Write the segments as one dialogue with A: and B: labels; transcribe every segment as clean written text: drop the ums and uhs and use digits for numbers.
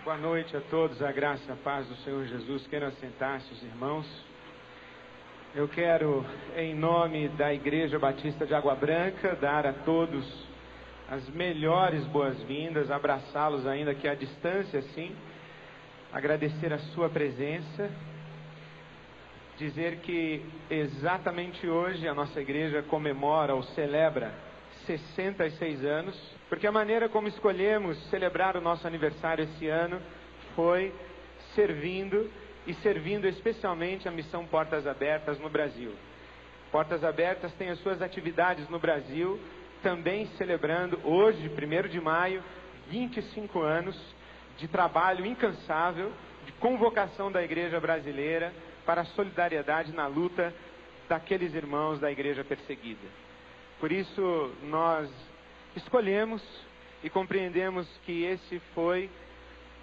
A: Boa noite a todos, a graça e a paz do Senhor Jesus. Queiram assentar-se, os irmãos. Eu quero, em nome da Igreja Batista de Água Branca, dar a todos as melhores boas-vindas, abraçá-los ainda que à distância, sim, agradecer a sua presença, dizer que exatamente hoje a nossa igreja comemora ou celebra 66 anos, porque a maneira como escolhemos celebrar o nosso aniversário esse ano foi servindo especialmente a missão Portas Abertas no Brasil. Portas Abertas tem as suas atividades no Brasil, também celebrando hoje, 1º de maio, 25 anos de trabalho incansável, de convocação da igreja brasileira para a solidariedade na luta daqueles irmãos da igreja perseguida. Por isso, nós escolhemos e compreendemos que esse foi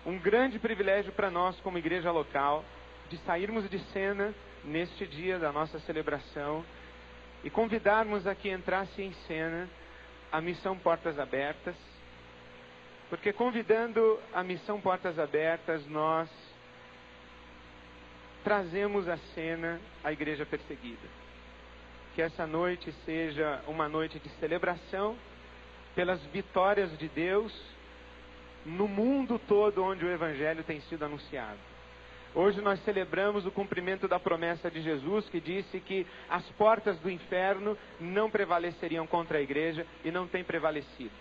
A: um grande privilégio para nós como igreja local, de sairmos de cena neste dia da nossa celebração e convidarmos a que entrasse em cena a missão Portas Abertas, porque convidando a missão Portas Abertas, nós trazemos à cena a igreja perseguida. Que essa noite seja uma noite de celebração pelas vitórias de Deus no mundo todo onde o Evangelho tem sido anunciado. Hoje nós celebramos o cumprimento da promessa de Jesus, que disse que as portas do inferno não prevaleceriam contra a igreja e não tem prevalecido.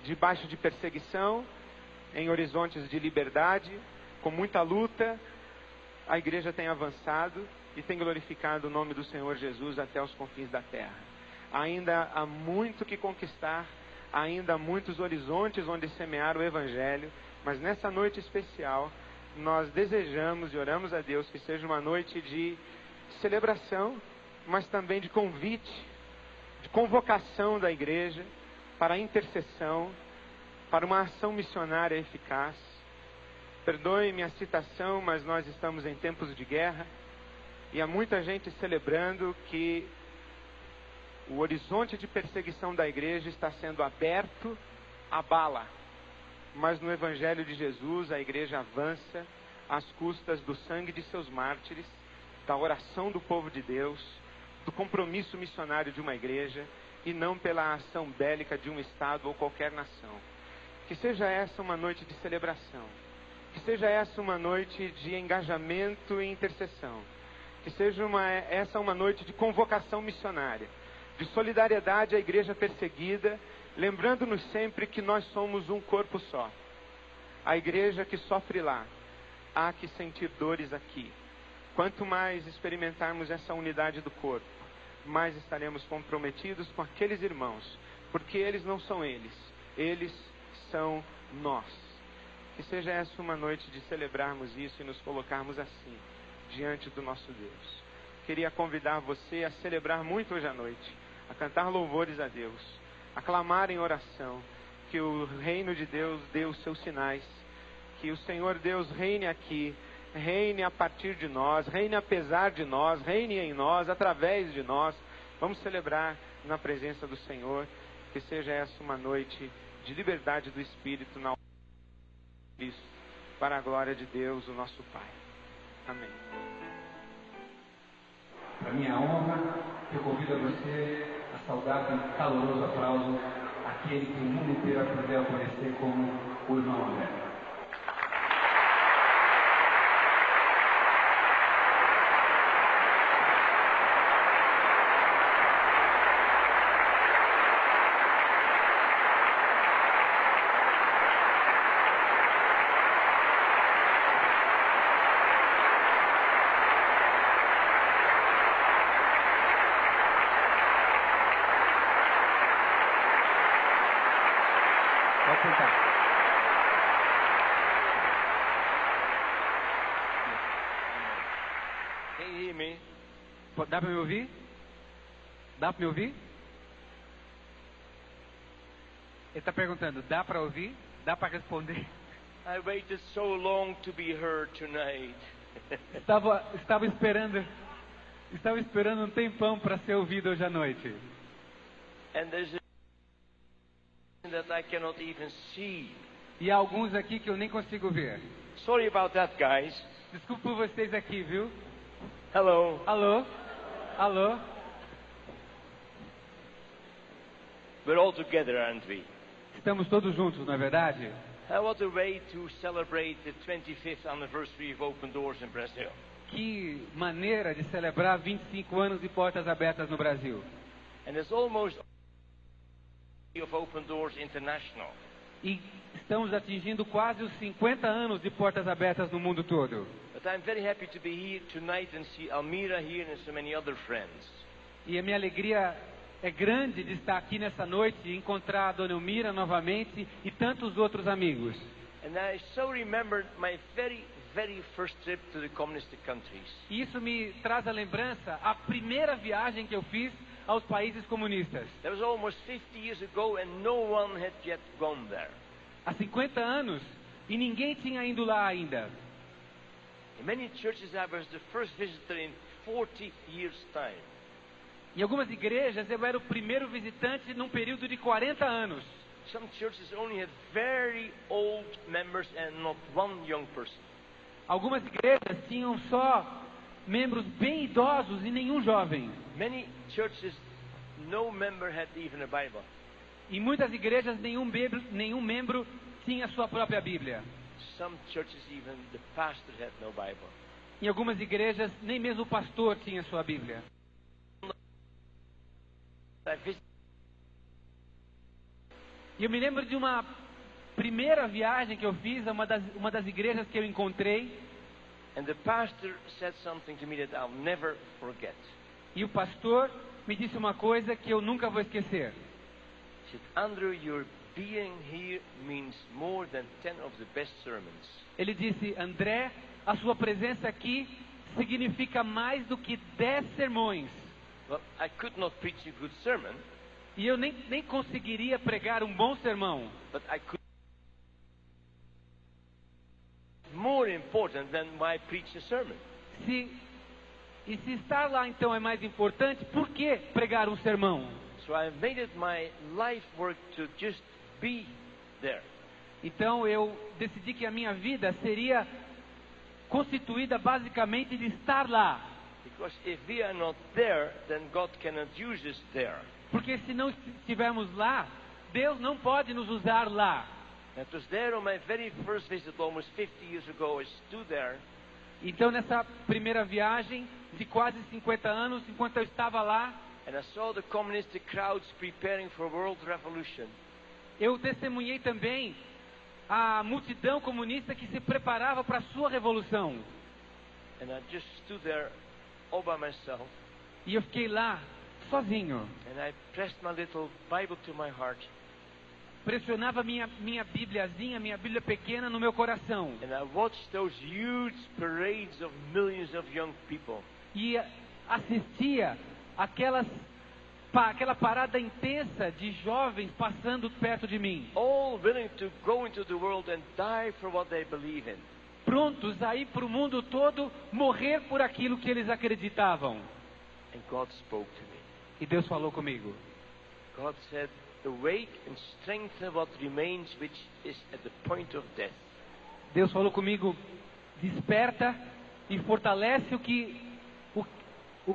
A: Debaixo de perseguição, em horizontes de liberdade, com muita luta, a igreja tem avançado e tem glorificado o nome do Senhor Jesus até os confins da terra. Ainda há muito que conquistar, ainda há muitos horizontes onde semear o Evangelho, mas nessa noite especial, nós desejamos e oramos a Deus que seja uma noite de celebração, mas também de convite, de convocação da igreja para a intercessão, para uma ação missionária eficaz. Perdoe-me a citação, mas nós estamos em tempos de guerra e há muita gente celebrando que o horizonte de perseguição da igreja está sendo aberto à bala. Mas no Evangelho de Jesus, a igreja avança às custas do sangue de seus mártires, da oração do povo de Deus, do compromisso missionário de uma igreja, e não pela ação bélica de um Estado ou qualquer nação. Que seja essa uma noite de celebração. Que seja essa uma noite de engajamento e intercessão. Que seja essa uma noite de convocação missionária, de solidariedade à igreja perseguida, lembrando-nos sempre que nós somos um corpo só. A igreja que sofre lá, há que sentir dores aqui. Quanto mais experimentarmos essa unidade do corpo, mais estaremos comprometidos com aqueles irmãos, porque eles não são eles são nós. Que seja essa uma noite de celebrarmos isso e nos colocarmos assim, diante do nosso Deus. Queria convidar você a celebrar muito hoje à noite, a cantar louvores a Deus, a clamar em oração, que o reino de Deus dê os seus sinais, que o Senhor Deus reine aqui, reine a partir de nós, reine apesar de nós, reine em nós, através de nós. Vamos celebrar na presença do Senhor, que seja essa uma noite de liberdade do Espírito na Cristo, para a glória de Deus, o nosso Pai. Amém.
B: Para minha honra, eu convido a você a saudar com um caloroso aplauso aquele que o mundo inteiro vai poder conhecer como o irmão André. Pode sentar.
C: Can you hear me?
B: Dá para me ouvir? Dá para me ouvir? Ele está perguntando, dá para ouvir? Dá para responder?
C: I waited so long to be heard tonight.
B: Estava esperando um tempão para ser ouvido hoje à noite.
C: And there's a that I cannot even see
D: E há alguns aqui que eu nem consigo ver.
C: Sorry about that, guys.
D: Desculpa por vocês aqui, viu?
C: Hello.
D: Alô? Alô?
C: We're all together, aren't we?
D: Estamos todos juntos, não é verdade?
C: What a way to celebrate the 25th anniversary of Open Doors in Brazil.
D: Que maneira de celebrar 25 anos de portas abertas no Brasil.
C: And it's almost of Open Doors International.
D: E estamos atingindo quase os 50 anos de portas abertas no mundo todo.
C: But I'm very happy to be here tonight and see Almira here and so many other friends.
D: E a minha alegria é grande de estar aqui nessa noite e encontrar a Dona Elmira novamente e tantos outros amigos.
C: And I so remembered my very first trip to the communist countries.
D: E isso me traz à lembrança a primeira viagem que eu fiz aos países comunistas.
C: That was almost 50 years ago and no one had yet gone there.
D: Há 50 anos e ninguém tinha ido lá ainda.
C: In many churches I was the first visitor in 40 years' time.
D: Em algumas igrejas eu era o primeiro visitante num período de 40 anos.
C: Some churches only had very old members and not one young person.
D: Algumas igrejas tinham só membros bem idosos e nenhum jovem.
C: Many churches, no member had even a Bible.
D: Em muitas igrejas nenhum membro tinha sua própria Bíblia.
C: Some churches even the pastor had no Bible.
D: Em algumas igrejas nem mesmo o pastor tinha sua Bíblia. E eu me lembro de uma primeira viagem que eu fiz a uma das igrejas que eu encontrei.
C: And the pastor said something to me that I'll never forget.
D: E o pastor me disse uma coisa que eu nunca vou esquecer.
C: He said, Andrew, your being here means more than 10 of the best sermons.
D: Ele disse, André, a sua presença aqui significa mais do que 10 sermões.
C: Well, I could not preach a good sermon.
D: E eu nem conseguiria pregar um bom sermão.
C: But I could. More important than why preach a sermon.
D: Se estar lá então é mais importante, por que pregar um sermão?
C: So I made it my life work to just be there.
D: Então eu decidi que a minha vida seria constituída basicamente de estar lá.
C: Because if we are not there, then God cannot use us there.
D: Porque se não estivermos lá, Deus não pode nos usar lá.
C: It was there on my very first visit almost 50 years ago. I stood there.
D: Então nessa primeira viagem de quase 50 anos, enquanto eu estava lá,
C: And I saw the communist crowds preparing for world revolution.
D: eu testemunhei também a multidão comunista que se preparava para a sua revolução.
C: And I just stood there all by myself.
D: E eu fiquei lá sozinho.
C: And I pressed my little Bible to my heart.
D: Pressionava minha Bíbliazinha, minha Bíblia pequena no meu coração.
C: And I watched those huge parades of millions of young people.
D: E assistia aquela parada intensa de jovens passando perto de mim.
C: All willing to go into the world and die for what they believe in.
D: Prontos a ir para o mundo todo morrer por aquilo que eles acreditavam.
C: And God spoke to me.
D: E Deus falou comigo.
C: God said, awake and strengthen what remains, which is at the point of death.
D: Deus falou comigo, desperta e fortalece o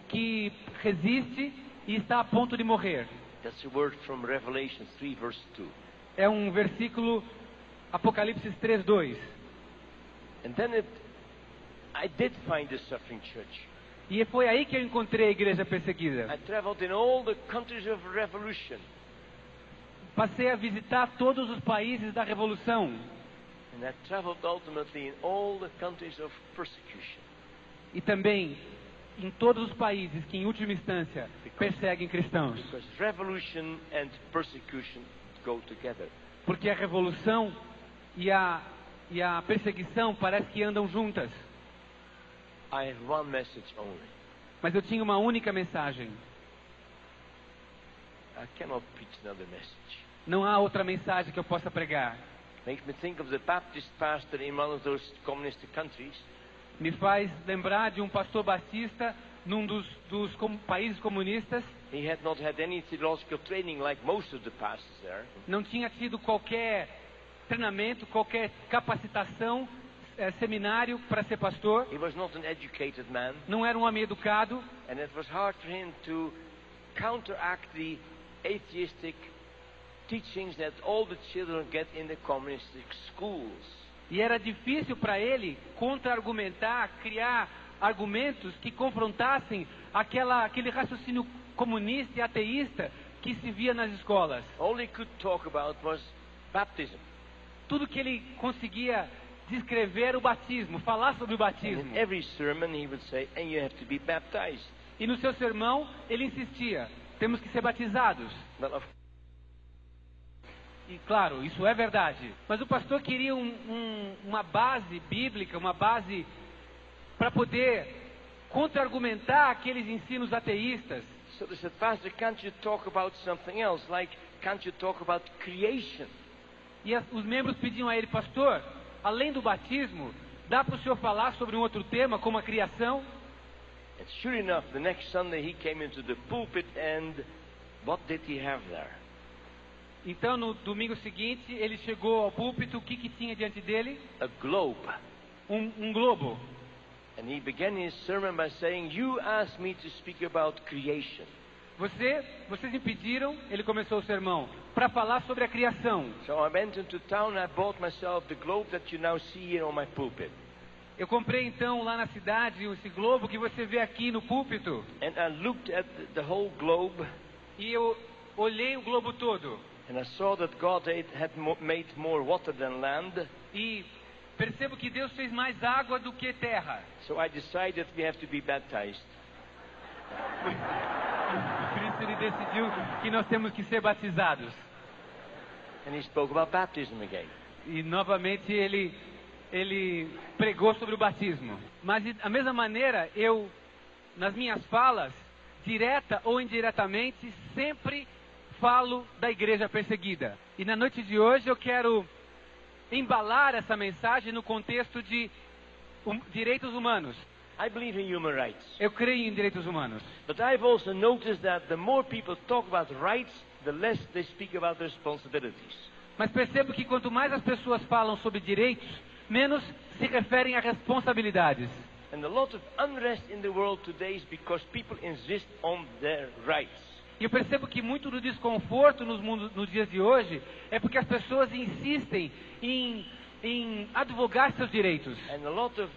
D: que resiste e está a ponto de morrer.
C: That's a word from Revelation 3 verse 2.
D: É um versículo Apocalipse 3:2.
C: And then I did find the suffering church.
D: E foi aí que eu encontrei a igreja perseguida.
C: I traveled in all the countries of revolution.
D: Passei a visitar todos os países da revolução.
C: And I traveled ultimately in all the countries of persecution.
D: E também em todos os países que em última instância perseguem cristãos.
C: Because revolution and persecution go together.
D: Porque a revolução e a perseguição parece que andam juntas.
C: I have one message only.
D: Mas eu tinha uma única mensagem.
C: I cannot preach another message.
D: Não há outra mensagem que eu possa pregar.
C: Makes me think of the Baptist pastor in one of those communist countries.
D: Me faz lembrar de um pastor batista num dos países comunistas.
C: He had not had any theological training like most of the pastors there.
D: Não tinha tido qualquer treinamento, qualquer capacitação, seminário para ser pastor.
C: He was not an educated man,
D: Não era um homem educado.
C: and it was hard for him to counteract the atheistic teachings that all the children get in the communistic schools.
D: E era difícil para ele contra-argumentar, criar argumentos que confrontassem aquele raciocínio comunista e ateísta que se via nas escolas.
C: All he could talk about was baptism.
D: Tudo que ele conseguia descrever era o batismo, falar sobre o
C: And
D: batismo.
C: in every sermon he would say, and you have to be baptized.
D: E no seu sermão ele insistia, temos que ser batizados.
C: Well, of
D: E claro, isso é verdade. Mas o pastor queria uma base bíblica, uma base para poder contra-argumentar aqueles ensinos ateístas.
C: So they said, Pastor, can't you talk about something else? Like, can't you talk about creation?
D: E os membros pediam a ele, pastor, além do batismo, dá para o senhor falar sobre um outro tema, como a criação?
C: And sure enough, the next Sunday he came into the pulpit, and what did he have there?
D: Então, no domingo seguinte, ele chegou ao púlpito, o que tinha diante dele?
C: A globe.
D: Um globo.
C: And he began his sermon by saying, you asked me to speak about creation.
D: Vocês me pediram, ele começou o sermão, para falar sobre a criação.
C: So I went into town, I bought myself the globe that you now see here on my pulpit.
D: Eu comprei então lá na cidade esse globo que você vê aqui no púlpito.
C: And I looked at the whole globe,
D: E eu olhei o globo todo.
C: and I saw that God had made more water than land.
D: E percebo que Deus fez mais água do que terra.
C: So I decided we have to be baptized.
D: Por isso ele decidiu que nós temos que ser batizados.
C: And he spoke about baptism again.
D: E novamente ele pregou sobre o batismo. Mas da mesma maneira, eu, nas minhas falas, direta ou indiretamente, sempre falo da igreja perseguida. E na noite de hoje eu quero embalar essa mensagem no contexto de direitos humanos.
C: I believe in human rights.
D: Eu creio em direitos humanos.
C: But I've also noticed that the more people talk about rights, the less they speak about responsibilities.
D: Mas percebo que quanto mais as pessoas falam sobre direitos, menos se referem a responsabilidades.
C: And a lot of unrest in the world today is because people insist on their rights.
D: E eu percebo que muito do desconforto nos dias de hoje é porque as pessoas insistem em advogar seus direitos.
C: And a lot of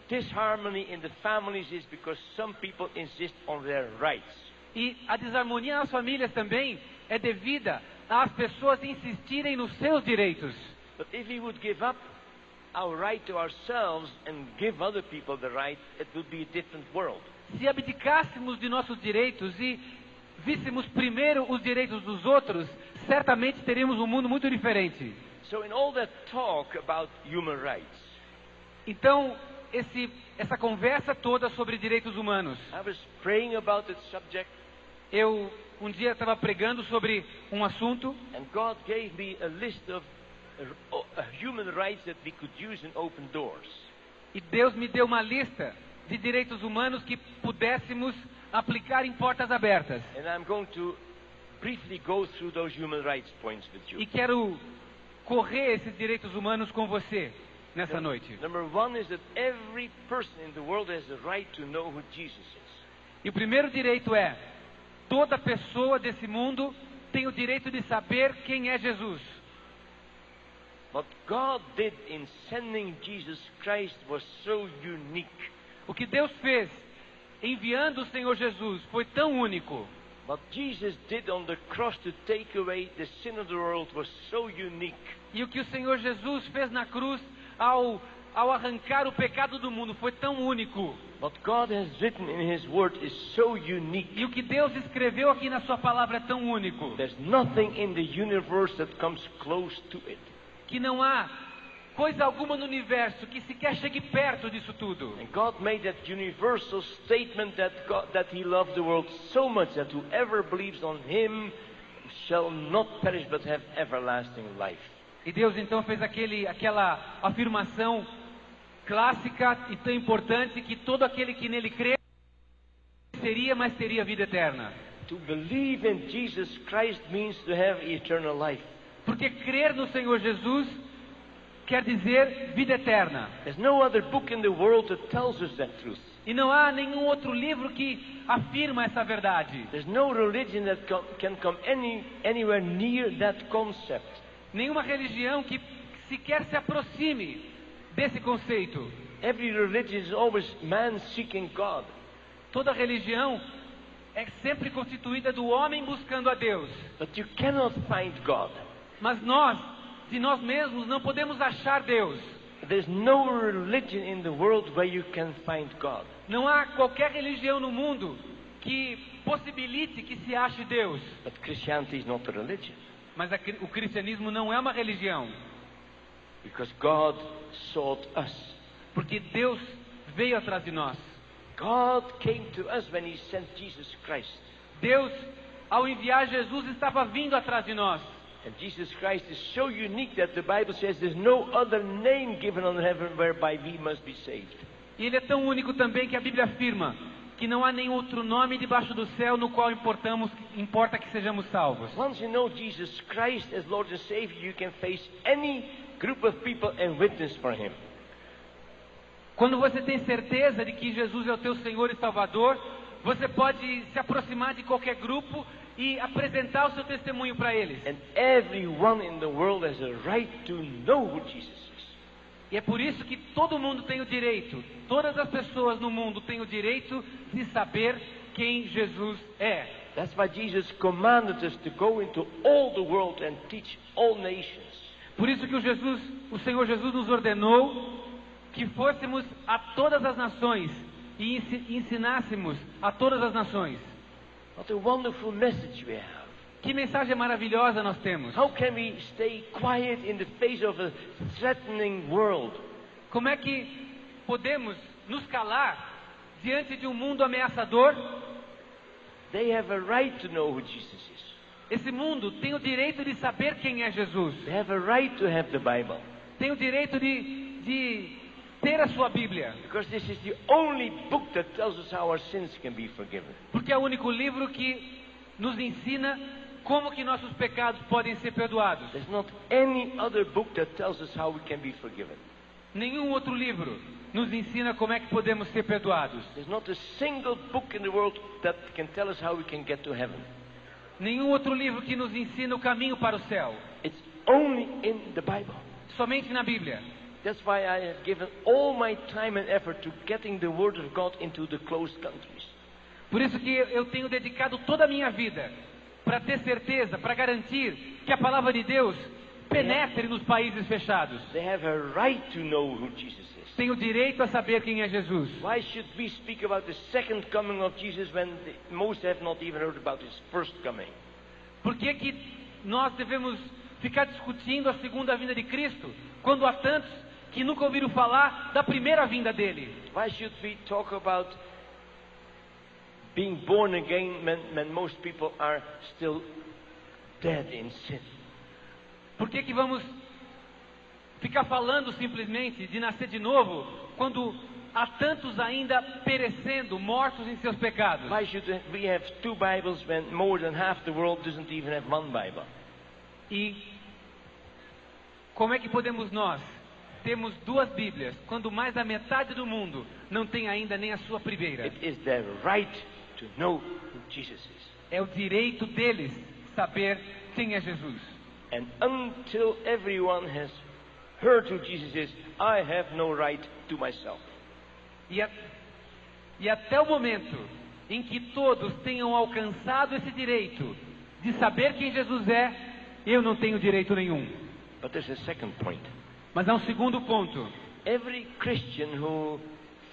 C: disharmony in the families is because some people insist on their rights.
D: E a desarmonia nas famílias também é devida às pessoas insistirem nos seus direitos.
C: But if we would give up our right to ourselves and give other people the right, it would be a different world.
D: Se abdicássemos de nossos direitos e víssemos primeiro os direitos dos outros, certamente teríamos um mundo muito diferente.
C: So in all that talk about human rights,
D: Então, essa conversa toda sobre direitos humanos,
C: I was praying about that subject,
D: eu um dia estava pregando sobre um assunto
C: and God gave me a list of human rights that we could use in open doors.
D: e Deus me deu uma lista de direitos humanos que pudéssemos aplicar em portas abertas.
C: And I'm going to briefly go through those human rights points with you.
D: E quero correr esses direitos humanos com você nessa noite.
C: Number one is that every person in the world has the right to know who Jesus is.
D: E o primeiro direito é: toda pessoa desse mundo tem o direito de saber quem é Jesus.
C: What God did in sending Jesus Christ was so unique.
D: O que Deus fez enviando o Senhor Jesus foi tão único.
C: What Jesus did on the cross to take away the sin of the world was so unique.
D: E o que o Senhor Jesus fez na cruz ao arrancar o pecado do mundo foi tão único.
C: What God has written in His Word is so unique.
D: E o que Deus escreveu aqui na sua palavra é tão único
C: There's nothing in the universe that comes close to it.
D: que não há coisa alguma no universo que sequer chegue perto disso tudo.
C: And God made that universal statement that He loved the world so much that whoever believes on Him shall not perish but have everlasting life.
D: E Deus então fez aquela afirmação clássica e tão importante que todo aquele que nele crê mas teria vida eterna.
C: To believe in Jesus Christ means to have eternal life.
D: Porque crer no Senhor Jesus quer dizer vida eterna.
C: There's no other book in the world that tells us that truth.
D: E não há nenhum outro livro que afirma essa verdade.
C: There's no religion that can come anywhere near that concept.
D: Nenhuma religião que sequer se aproxime desse conceito.
C: Every religion is always man seeking God.
D: Toda religião é sempre constituída do homem buscando a Deus.
C: But you cannot find God.
D: Mas nós, de nós mesmos, não podemos achar Deus.
C: There's no religion in the world where you can find God.
D: Não há qualquer religião no mundo que possibilite que se ache Deus.
C: But Christianity is not a religion.
D: Mas o cristianismo não é uma religião.
C: Because God sought us.
D: Porque Deus veio atrás de nós.
C: God came to us when He sent Jesus Christ.
D: Deus, ao enviar Jesus, estava vindo atrás de nós.
C: And Jesus Christ is so unique that the Bible says there's no other name given on heaven whereby we must be saved.
D: E Ele é tão único também que a Bíblia afirma que não há nenhum outro nome debaixo do céu no qual importa que sejamos salvos.
C: Once you know Jesus Christ as Lord and Savior, you can face any group of people and witness for Him.
D: Quando você tem certeza de que Jesus é o teu Senhor e Salvador, você pode se aproximar de qualquer grupo e apresentar o seu testemunho para eles.
C: And everyone in the world has a right to know who Jesus is.
D: E é por isso que todo mundo tem o direito, todas as pessoas no mundo têm o direito de saber quem Jesus é.
C: That's why Jesus commanded us to go into all the world and teach all nations.
D: Por isso que o Senhor Jesus nos ordenou que fôssemos a todas as nações e ensinássemos a todas as nações.
C: What a wonderful message we have.
D: Que mensagem maravilhosa nós temos.
C: How can we stay quiet in the face of a threatening world?
D: Como é que podemos nos calar diante de um mundo ameaçador?
C: They have a right to know who Jesus is.
D: Esse mundo tem o direito de saber quem é Jesus.
C: They have a right to have the Bible.
D: Tem o direito de ter a sua Bíblia.
C: Because this is the only book that tells us how our sins can be forgiven.
D: Porque é o único livro que nos ensina como que nossos pecados podem ser perdoados.
C: There's not any other book that tells us how we can be forgiven.
D: Nenhum outro livro nos ensina como é que podemos ser perdoados.
C: There's not a single book in the world that can tell us how we can get to heaven.
D: Nenhum outro livro que nos ensina o caminho para o céu.
C: It's only in the Bible.
D: Somente na Bíblia.
C: That's why I have given all my time and effort to getting the Word of God into the closed countries.
D: Por isso que eu tenho dedicado toda a minha vida para ter certeza, para garantir que a palavra de Deus penetre nos países fechados.
C: They have a right to know who Jesus is.
D: Tem o direito a saber quem é Jesus.
C: Why should we speak about the second coming of Jesus when most have not even heard about His first coming?
D: Por que nós devemos ficar discutindo a segunda vinda de Cristo quando há tantos que nunca ouviram falar da primeira vinda dele?
C: Why should we talk about being born again when most people are still dead in sin?
D: Por que vamos ficar falando simplesmente de nascer de novo quando há tantos ainda perecendo, mortos em seus pecados?
C: Why should we have two Bibles when more than half the world doesn't even have one Bible?
D: E como é que podemos nós termos duas Bíblias quando mais da metade do mundo não tem ainda nem a sua primeira?
C: It is their right to know who Jesus is.
D: É o direito deles saber quem é Jesus.
C: And until everyone has heard who Jesus is, I have no right to myself.
D: E até o momento em que todos tenham alcançado esse direito de saber quem Jesus é, eu não tenho direito nenhum.
C: But there's a second point.
D: Mas há um segundo ponto.
C: Every Christian who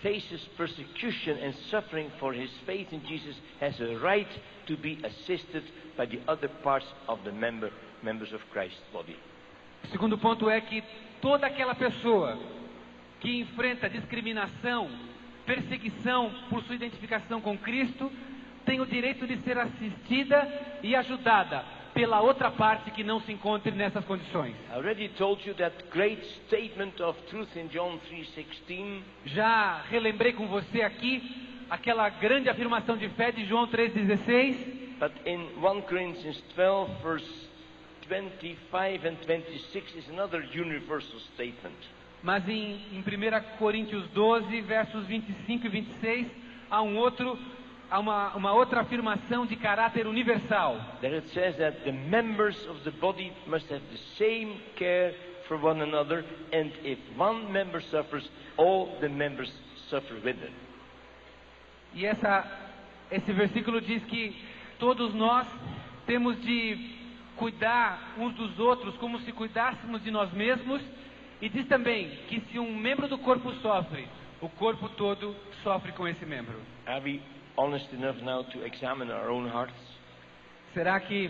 C: faces persecution and suffering for his faith in Jesus has a right to be assisted by the other parts of the members of Christ's body.
D: O segundo ponto é que toda aquela pessoa que enfrenta discriminação, perseguição por sua identificação com Cristo, tem o direito de ser assistida e ajudada pela outra parte que não se encontre nessas condições.
C: I already told you that great statement of truth in John 3:16.
D: Já relembrei com você aqui aquela grande afirmação de fé de João 3:16.
C: But in 1 Corinthians 12 verse 25 and 26 is another universal statement.
D: Mas em 1 Coríntios 12, versos 25 e 26, há uma outra afirmação de caráter universal.
C: There it says that the members of the body must have the same care for one another, and if one member suffers, all the members suffer with it.
D: E esse versículo diz que todos nós temos de cuidar uns dos outros como se cuidássemos de nós mesmos, e diz também que se um membro do corpo sofre, o corpo todo sofre com esse membro.
C: Are we honest enough now to examine our own hearts?
D: Será que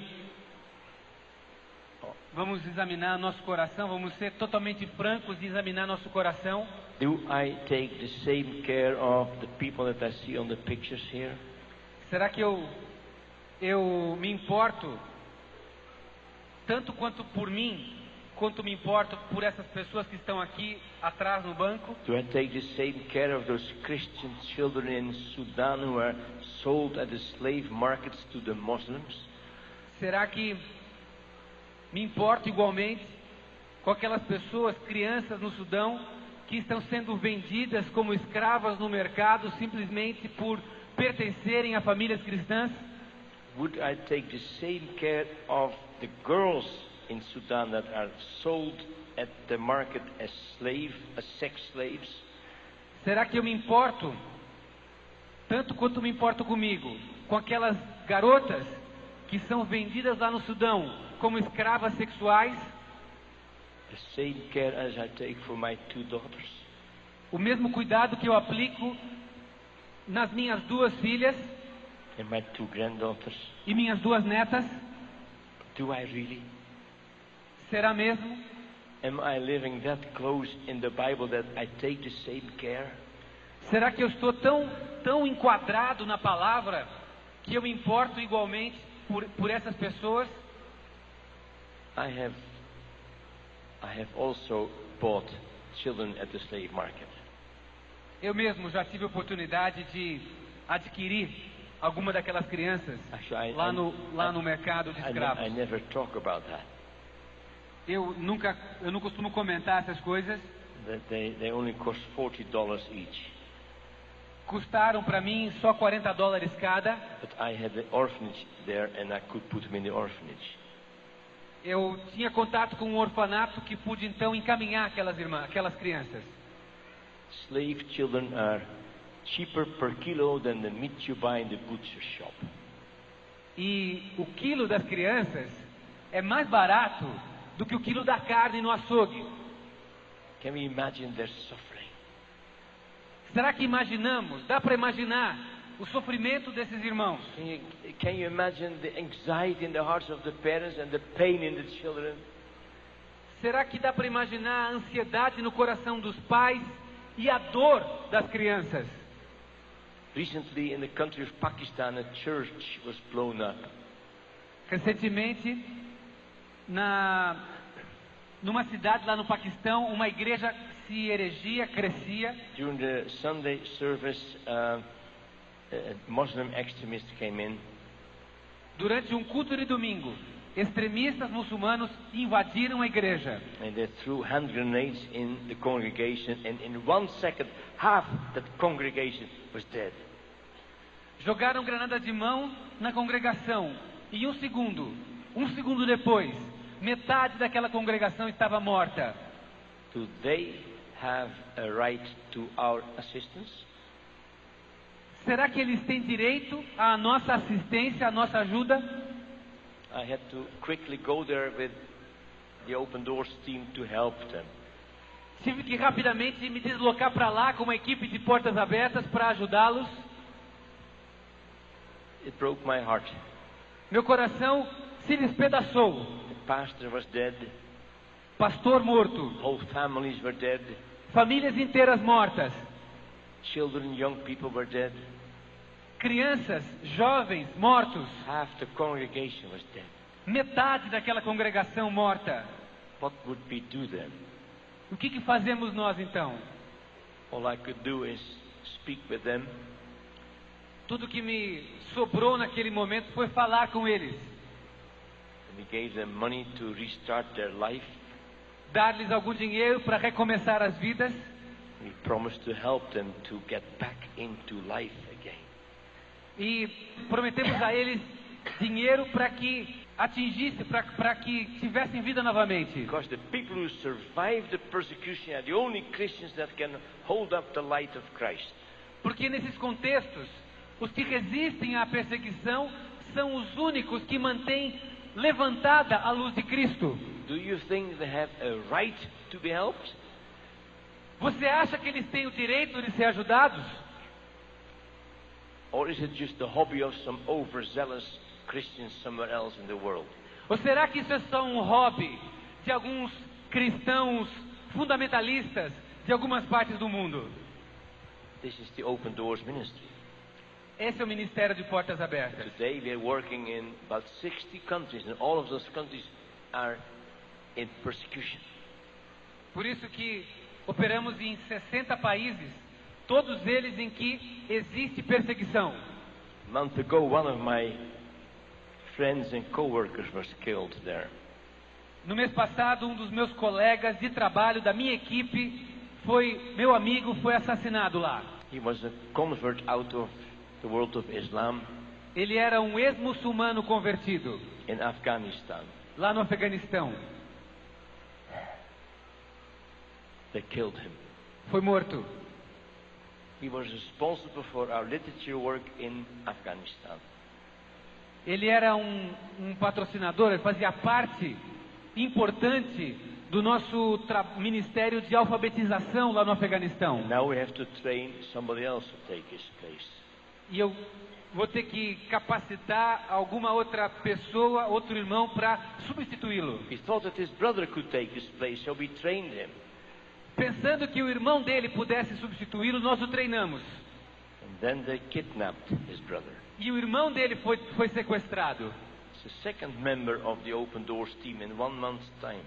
D: vamos examinar nosso coração? Vamos ser totalmente francos e examinar nosso coração?
C: Do I take the same care of the people that I see on the pictures here?
D: Será que eu me importo tanto quanto por mim, quanto me importo por essas pessoas que estão aqui atrás no banco?
C: Do I take the same care of those Christian children in Sudan who are sold at the slave markets to the Muslims?
D: Será que me importo igualmente com aquelas pessoas, crianças no Sudão, que estão sendo vendidas como escravas no mercado simplesmente por pertencerem a famílias cristãs?
C: Would I take the same care of the girls in Sudan that are sold at the market as sex slaves?
D: Será que eu me importo, tanto quanto me importo comigo, com aquelas garotas que são vendidas lá no Sudão como escravas sexuais?
C: The same care as I take for my 2 daughters?
D: O mesmo cuidado que eu aplico nas minhas 2 filhas
C: And my 2 granddaughters?
D: e minhas 2 netas?
C: Do I really?
D: Será mesmo?
C: Am I living that close in the Bible that I take the same care?
D: Será que eu estou tão enquadrado na palavra que eu me importo igualmente por essas pessoas?
C: I have also bought children at the slave market.
D: Eu mesmo já tive a oportunidade de adquirir alguma daquelas crianças
C: Actually,
D: lá no mercado de escravos.
C: I never talk about that.
D: Eu não costumo comentar essas coisas.
C: They only cost $40 each.
D: Custaram para mim só $40 cada.
C: But I had the orphanage there and I could put them in the orphanage.
D: Eu tinha contato com um orfanato que pude então encaminhar aquelas crianças.
C: Slave children are cheaper per kilo than the meat you buy in the butcher shop.
D: E o quilo das crianças é mais barato do que o quilo da carne no açougue.
C: Can we imagine their suffering?
D: Será que imaginamos? Dá para imaginar o sofrimento desses irmãos?
C: Can you imagine the anxiety in the hearts of the parents and the pain in the children?
D: Será que dá para imaginar a ansiedade no coração dos pais e a dor das crianças?
C: Recently in the country of Pakistan, a church was blown up.
D: Recentemente, numa cidade lá no Paquistão, uma igreja se erigia, crescia.
C: During the Sunday service, a Muslim extremist came in.
D: Durante um culto de domingo, extremistas muçulmanos invadiram a igreja.
C: And they threw hand grenades in the congregation, and in 1 second, half that congregation was dead.
D: Jogaram granada de mão na congregação, e um segundo depois, metade daquela congregação estava morta.
C: Do they have a right to our assistance?
D: Será que eles têm direito à nossa assistência, à nossa ajuda?
C: I had to quickly go there with the Open Doors team to help them.
D: Tive que rapidamente me deslocar para lá com uma equipe de portas abertas para ajudá-los.
C: It broke my heart.
D: Meu coração se despedaçou.
C: The pastor was dead.
D: Pastor morto.
C: Whole families were dead.
D: Famílias inteiras mortas.
C: Children, young people were dead.
D: Crianças, jovens, mortos.
C: Half the congregation was dead.
D: Metade daquela congregação morta.
C: What would we do then?
D: O que fazemos nós então?
C: All I could do is speak with them.
D: Tudo que me sobrou naquele momento foi falar com eles.
C: We gave them money to restart their life.
D: dar-lhes algum dinheiro para recomeçar as vidas.
C: We promised to help them to get back into life again.
D: E prometemos a eles dinheiro para que atingisse, para que tivessem vida novamente.
C: Because the people who survived the persecution are the only Christians that can hold up the light of Christ.
D: Porque nesses contextos, os que resistem à perseguição são os únicos que mantêm levantada a luz de Cristo.
C: Do you think they have a right to be helped?
D: Você acha que eles têm o direito de ser ajudados?
C: Or is it just the hobby of some overzealous Christians somewhere else in the world?
D: Ou será que isso é só um hobby de alguns cristãos fundamentalistas de algumas partes do mundo?
C: This is the Open Doors ministry.
D: Esse é o Ministério de Portas Abertas.
C: Today we are working in about 60 countries, and all of those countries are in persecution.
D: Por isso que operamos em 60 países, todos eles em que existe perseguição.
C: A month ago, one of my friends and co-workers was killed there.
D: No mês passado, um dos meus colegas de trabalho da minha equipe meu amigo foi assassinado lá.
C: He was a convert out of the world of Islam
D: Ele era um ex-muçulmano convertido
C: in Afghanistan.
D: lá no Afeganistão.
C: They killed him.
D: Foi morto.
C: He was responsible for our literature work in Afghanistan.
D: Ele era um patrocinador, ele fazia parte importante do nosso ministério de alfabetização lá no Afeganistão.
C: And now we have to train somebody else to take his place.
D: E eu vou ter que capacitar alguma outra pessoa, outro irmão, para substituí-lo.
C: He thought that his brother could take his place, so we trained him.
D: Pensando que o irmão dele pudesse substituí-lo, nós o treinamos.
C: And then they kidnapped his brother.
D: E o irmão dele foi sequestrado.
C: It's the second member of the Open Doors team in 1 month's time.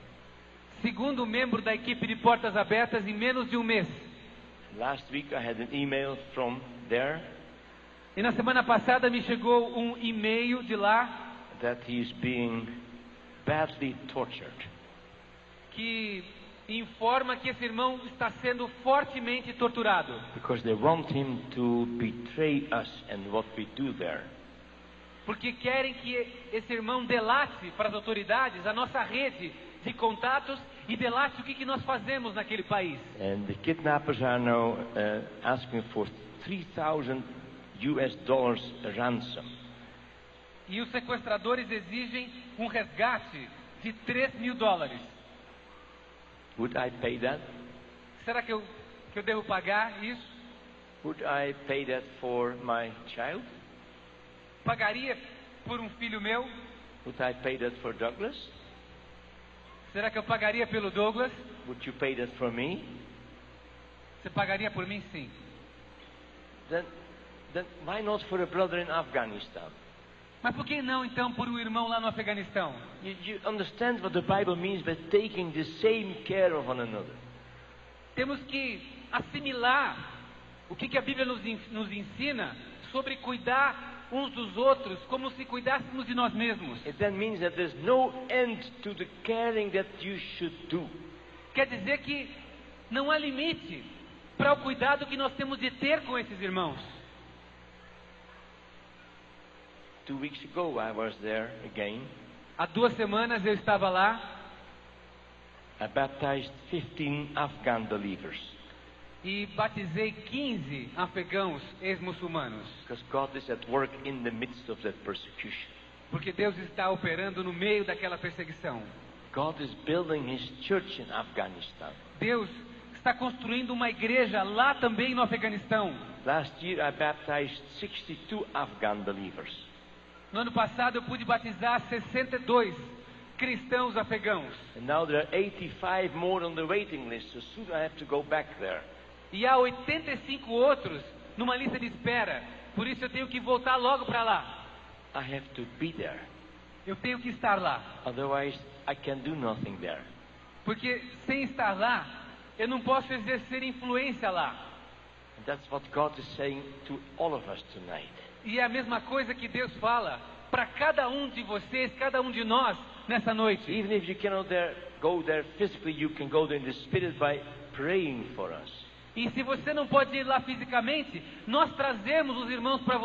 D: Segundo membro da equipe de Portas Abertas em menos de um mês.
C: Last week I had an email from there
D: E na semana passada me chegou um e-mail de lá
C: that he is being badly tortured.
D: que informa que esse irmão está sendo fortemente torturado.
C: Because they want him to betray us and what we do there.
D: Porque querem que esse irmão delate para as autoridades a nossa rede de contatos e delate o que nós fazemos naquele país.
C: And the kidnappers are now asking for $3,000 ransom.
D: E os sequestradores exigem um resgate de $3.000.
C: Would I pay that?
D: Será que eu devo pagar isso?
C: Would I pay that for my child?
D: Pagaria por um filho meu?
C: Would I pay that for Douglas?
D: Será que eu pagaria pelo Douglas?
C: Would you pay that for me?
D: Você pagaria por mim, sim.
C: Then why not for a brother in Afghanistan?
D: Mas por que não então por um irmão lá no Afeganistão?
C: You understand what the Bible means by taking the same care of one another.
D: Temos que assimilar o que a Bíblia nos ensina sobre cuidar uns dos outros como se cuidássemos de nós mesmos.
C: It then means that there's no end to the caring that you should do.
D: Quer dizer que não há limite para o cuidado que nós temos de ter com esses irmãos.
C: 2 weeks ago I was there again.
D: Há 2 semanas eu estava lá.
C: I baptized 15 Afghan believers.
D: E batizei 15 afegãos ex-muçulmanos.
C: Because God is at work in the midst of that persecution.
D: Porque Deus está operando no meio daquela perseguição.
C: God is building His church in Afghanistan.
D: Deus está construindo uma igreja lá também no Afeganistão.
C: Last year I baptized 62 Afghan believers.
D: No ano passado eu pude batizar 62 cristãos afegãos.
C: And now there are 85 more on the waiting list, so soon I have to go back there.
D: E há 85 outros numa lista de espera. Por isso eu tenho que voltar logo para lá.
C: I have to be there.
D: Eu tenho que estar lá.
C: Otherwise I can do nothing there.
D: Porque sem estar lá, eu não posso exercer influência lá.
C: And that's what God is saying to all of us tonight.
D: E é a mesma coisa que Deus fala para cada um de vocês, cada um de nós, nessa noite.
C: Even if you cannot go there physically, you can go there in the spirit by praying for us.
D: E se você não pode ir lá fisicamente, nós trazemos os irmãos para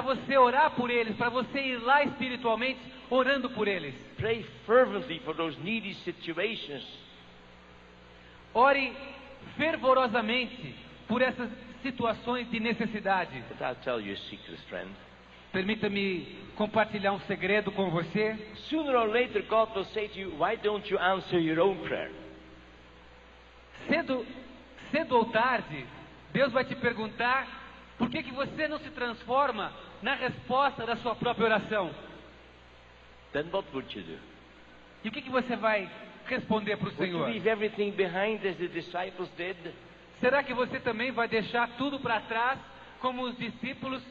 D: você orar por eles, para você ir lá espiritualmente orando por eles.
C: Pray fervently for those needy situations.
D: Ore fervorosamente por essas situações de necessidade.
C: But I'll tell you a secret, friend.
D: Permita-me compartilhar um segredo com você.
C: Sooner or later, God will say to you, why don't you answer your own prayer?
D: Cedo ou tarde, Deus vai te perguntar por que você não se transforma na resposta da sua própria oração.
C: Then what would you do?
D: E o que você vai responder para o
C: Would you
D: Senhor?
C: leave everything behind as the disciples did?
D: Será que você também vai deixar tudo para trás, como os discípulos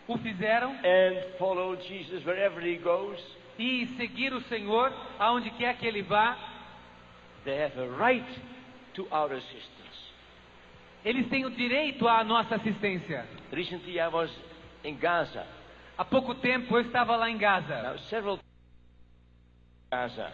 D: o fizeram,
C: And follow Jesus wherever he goes?
D: e seguir o Senhor aonde quer que Ele vá?
C: They have a right to our assistance.
D: Eles têm o direito à nossa assistência.
C: Recently I was in Gaza.
D: Há pouco tempo eu estava lá em Gaza.
C: Now several Gaza.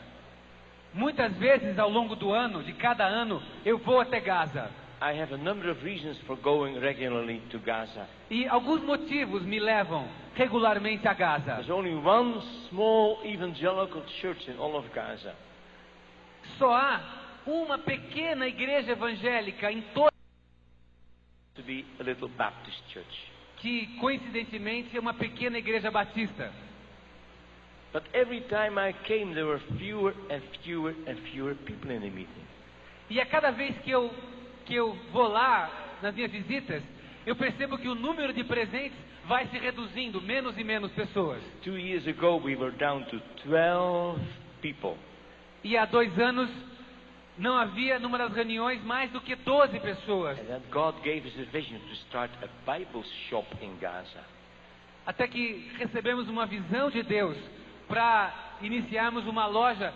D: Muitas vezes ao longo do ano, de cada ano, eu vou até Gaza.
C: I have a number of reasons for going regularly to Gaza.
D: E alguns motivos me levam regularmente a Gaza.
C: There's only one small evangelical church in all of Gaza.
D: Só há uma pequena igreja evangélica em toda,
C: To be a little Baptist church.
D: que coincidentemente é uma pequena igreja batista.
C: But every time I came, there were fewer and fewer and fewer people in the meeting.
D: E a cada vez que eu vou lá nas minhas visitas, eu percebo que o número de presentes vai se reduzindo, menos e menos pessoas.
C: 2 years ago, we were down to 12 people.
D: E há 2 anos não havia numa das reuniões mais do que 12 pessoas.
C: And then God gave us a vision to start a Bible shop in Gaza.
D: Até que recebemos uma visão de Deus para iniciarmos uma loja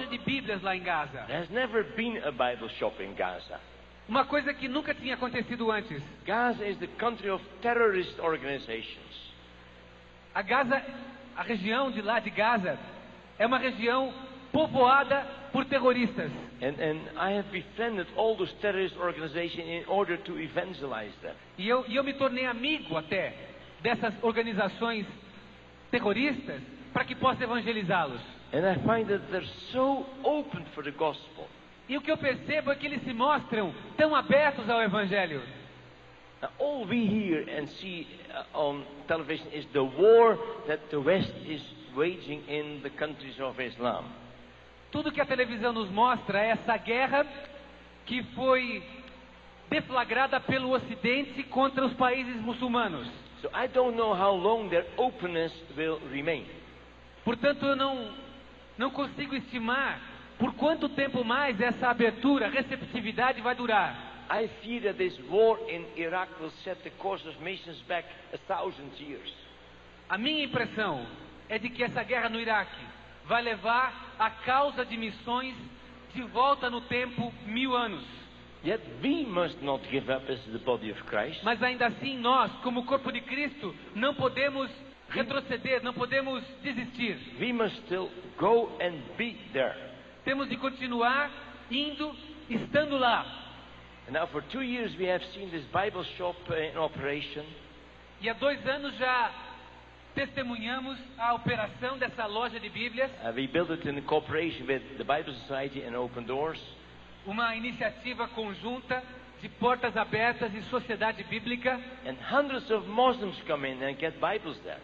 D: de Bíblias lá em Gaza.
C: There has never been a Bible shop in Gaza.
D: Uma coisa que nunca tinha acontecido antes.
C: Gaza is the country of terrorist organizations.
D: A região de lá de Gaza é uma região povoada por terroristas.
C: And I have befriended all those terrorist organizations in order to evangelize them.
D: E eu me tornei amigo até dessas organizações terroristas para que possa evangelizá-los.
C: And I find that they're so open for the gospel.
D: E o que eu percebo é que eles se mostram tão abertos ao evangelho.
C: Now, all we hear and see on television is the war that the West is waging in the countries of Islam.
D: Tudo que a televisão nos mostra é essa guerra que foi deflagrada pelo Ocidente contra os países muçulmanos.
C: So I don't know how long their openness will remain.
D: Portanto, eu não consigo estimar por quanto tempo mais essa abertura, receptividade vai durar.
C: I fear that this war in Iraq will set the course of nations back 1,000 years.
D: A minha impressão é de que essa guerra no Iraque vai levar a causa de missões de volta no tempo 1000 anos.
C: Yet we must not give up as the body of Christ.
D: Mas ainda assim nós, como corpo de Cristo, não podemos retroceder, não podemos desistir.
C: We must still go and be there.
D: Temos de continuar indo, estando lá.
C: And now for 2 years we have seen this Bible shop in operation.
D: E há 2 anos já testemunhamos a operação dessa loja de Bíblias.
C: We built it in cooperation with the Bible Society and Open Doors.
D: Uma iniciativa conjunta de portas abertas e sociedade bíblica.
C: And hundreds of Muslims come in and get Bibles there.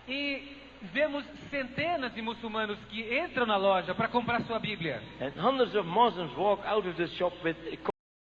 D: E vemos centenas de muçulmanos que entram na loja para comprar sua Bíblia.
C: And hundreds of Muslims walk out of the shop with